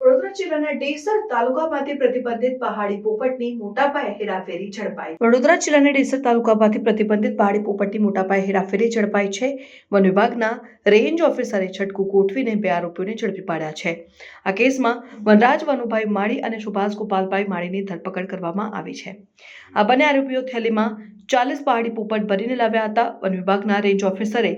વડોદરા જિલ્લાના ડેસર તાલુકામાંથી પ્રતિબંધિત પહાડી પોપટની મોટા પાયે હેરાફેરી ઝડપાઈ. વડોદરા જિલ્લાના ડેસર તાલુકામાંથી પ્રતિબંધિત પહાડી પોપટની મોટા પાયે હેરાફેરી ઝડપાઈ છે. વન વિભાગના રેન્જ ઓફિસરે છટકું ગોઠવીને 2 આરોપીઓને ઝડપી પાડ્યા છે. આ કેસમાં વનરાજ વનુભાઈ માળી અને સુભાષ ગોપાલભાઈ માળીની ધરપકડ કરવામાં આવી છે. આ બંને આરોપીઓ થેલીમાં 40 પહાડી પોપટ ભરીને લાવ્યા હતા. વન વિભાગના રેન્જ ઓફિસરે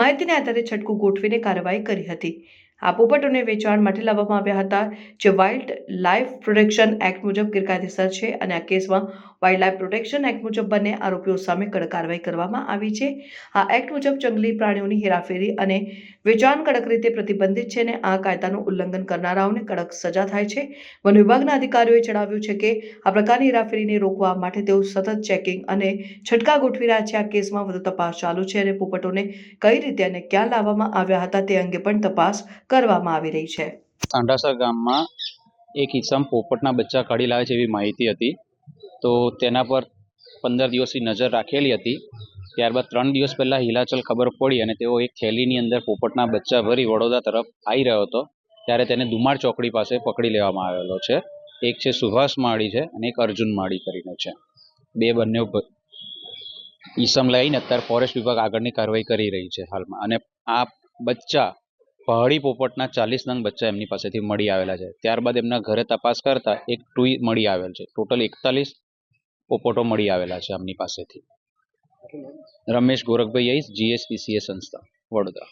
માહિતીને આધારે છટકું ગોઠવીને કાર્યવાહી કરી હતી. આ પોપટોને વેચાણ માટે લાવવામાં આવ્યા હતા, જે વાઇલ્ડ લાઇફ પ્રોટેક્શન એક્ટ મુજબ ગેરકાયદેસર છે અને આ કેસમાં વાઇલ્ડ લાઇફ પ્રોટેક્શન એક્ટ મુજબ બંને આરોપીઓ સામે કડક કાર્યવાહી કરવામાં આવી છે. આ એક્ટ મુજબ જંગલી પ્રાણીઓની હેરાફેરી અને વેચાણ કડક રીતે પ્રતિબંધિત છે અને આ કાયદાનું ઉલ્લંઘન કરનારાઓને કડક સજા થાય છે. વન વિભાગના અધિકારીઓએ જણાવ્યું છે કે આ પ્રકારની હેરાફેરીને રોકવા માટે તેઓ સતત ચેકિંગ અને છટકા ગોઠવી રહ્યા છે. આ કેસમાં વધુ તપાસ ચાલુ છે અને પોપટોને કઈ રીતે અને ક્યાં લાવવામાં આવ્યા હતા તે અંગે પણ તપાસ કરવામાં આવી રહી છે. સાંઢાસર ગામમાં એક ઈસમ પોપટના બચ્ચા કાઢી લાવે છે એવી માહિતી હતી, તો તેના પર 15 દિવસની નજર રાખેલી હતી. ત્યારબાદ 3 દિવસ પહેલા હિલાચલ ખબર પડી અને તેઓ એક થેલીની અંદર પોપટના બચ્ચા ભરી વડોદરા તરફ આવી રહ્યો હતો, ત્યારે તેને દુમાળ ચોકડી પાસે પકડી લેવામાં આવેલો છે. એક છે સુભાષ માળી છે અને એક અર્જુન માળી કરીને છે. બંને ઈસમ લઈને અત્યારે ફોરેસ્ટ વિભાગ આગળની કાર્યવાહી કરી રહી છે હાલમાં. અને આ બચ્ચા પહાડી પોપટના 40 નંગ બચ્ચા એમની પાસેથી મળી આવેલા છે. ત્યારબાદ એમના ઘરે તપાસ કરતા એક ટુઈ મળી આવેલ છે. ટોટલ 41 પોપટો મળી આવેલા છે એમની પાસેથી. રમેશ ગોરખભાઈ જીએસપીસીએ સંસ્થા, વડોદરા.